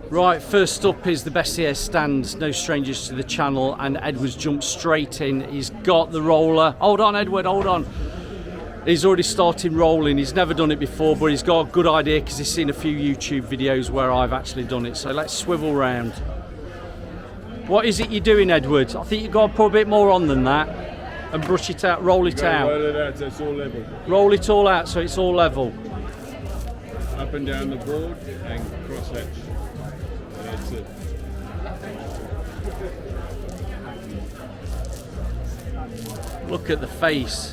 Right, first up is the Beissier stand, no strangers to the channel, and Edward's jumped straight in. He's got the roller. Hold on, Edward, hold on. He's already started rolling. He's never done it before, but he's got a good idea because he's seen a few YouTube videos where I've actually done it. So let's swivel round. What is it you're doing, Edward? I think you've got to put a bit more on than that and brush it out, roll it out. Roll it out so it's all level. Roll it all out so it's all level. Up and down the board and cross hatch. That's it. Look at the face.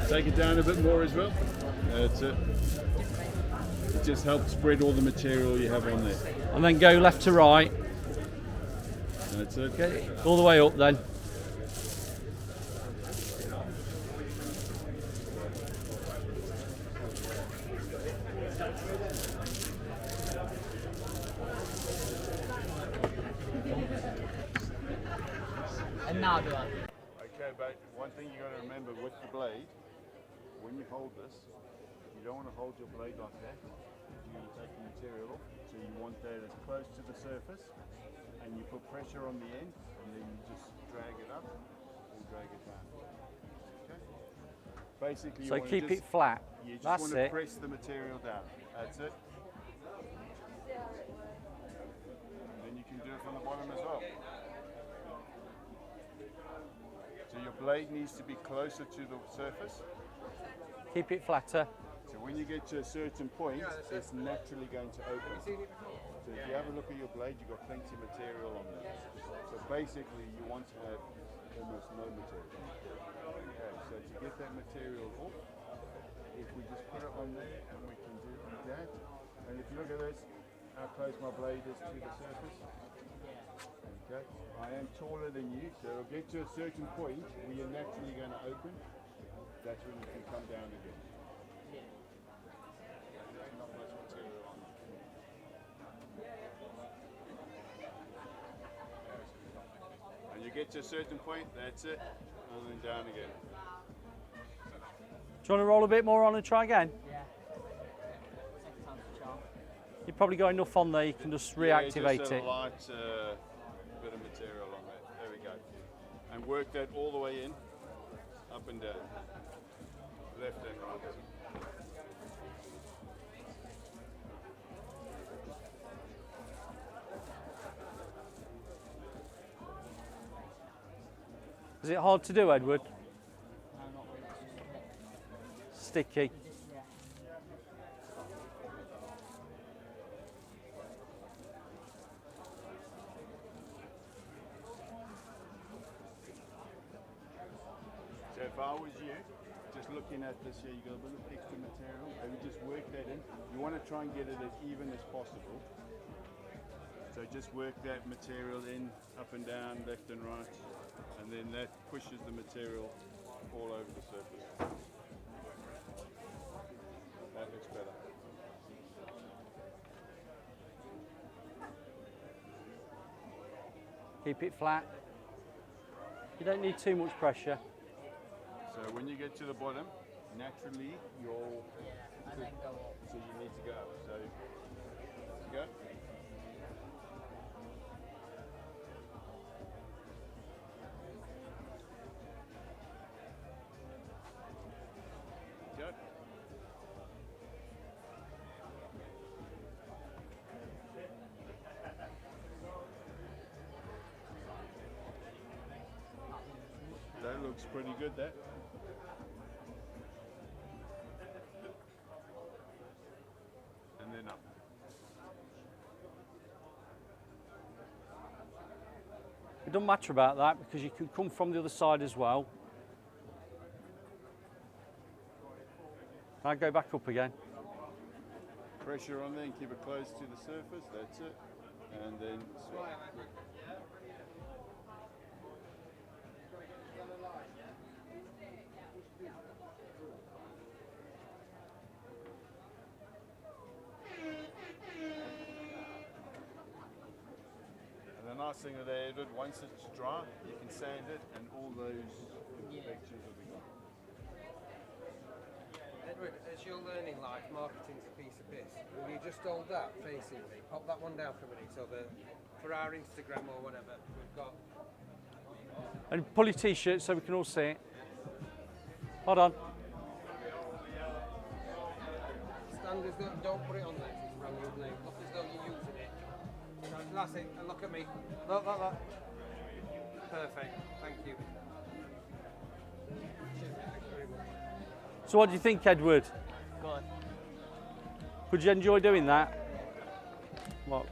Take it down a bit more as well. That's it. It just helps spread all the material you have on there. And then go left to right. That's it. Okay, all the way up then. And now do I? Okay, but one thing you got to remember with the blade, when you hold this, you don't want to hold your blade like that. You take the material off, so you want that as close to the surface, and you put pressure on the end, and then you just drag it up and drag it down. Okay. Basically, So you keep it flat. You just That's want to it. press the material down. That's it. And then you can do it from the bottom as well. So your blade needs to be closer to the surface. Keep it flatter. So when you get to a certain point, it's naturally going to open. So if you have a look at your blade, you've got plenty of material on there. So basically you want to have almost no material. Okay, so to get that material off, if we just put it on there and we can do that. And if you look at this, how close my blade is to the surface. Okay, I am taller than you, so it'll get to a certain point where you're naturally going to open. That's when you can come down again. There's not much material on it. And you get to a certain point, that's it, and then down again. Do you want to roll a bit more on and try again? Yeah. Second time's the charm. You've probably got enough on there, you can just reactivate just it. a light bit of material on there. There we go. And work that all the way in, up and down, left and right. Is it hard to do, Edward? No, not really. It's just Sticky. yeah. So if I was you, just looking at this here, you got a bit of extra material, and you just work that in. You want to try and get it as even as possible. So just work that material in, up and down, left and right, and then that pushes the material all over the surface. That looks better. Keep it flat. You don't need too much pressure. So when you get to the bottom, naturally you'll, And then go up. so you need to go up. So go. Go. That looks pretty good, that. And then up. It doesn't matter about that because you can come from the other side as well. Now go back up again. Pressure on there and keep it close to the surface, that's it. And then swap. And the nice thing with that, Edward, once it's dry, you can sand it and all those imperfections will be gone. Edward, as you're learning like marketing's a piece of this. Will you just hold that facing me? Pop that one down for a minute so that for our Instagram or whatever, we've got. And pull your t-shirt so we can all see it. Hold on. Stand as though, don't put it on there, it's brand new name. Look as though you're using it. That's it, and look at me. Look. Perfect, thank you. Cheers, mate, thank you very much. So what do you think, Edward? Go on. Would you enjoy doing that? What?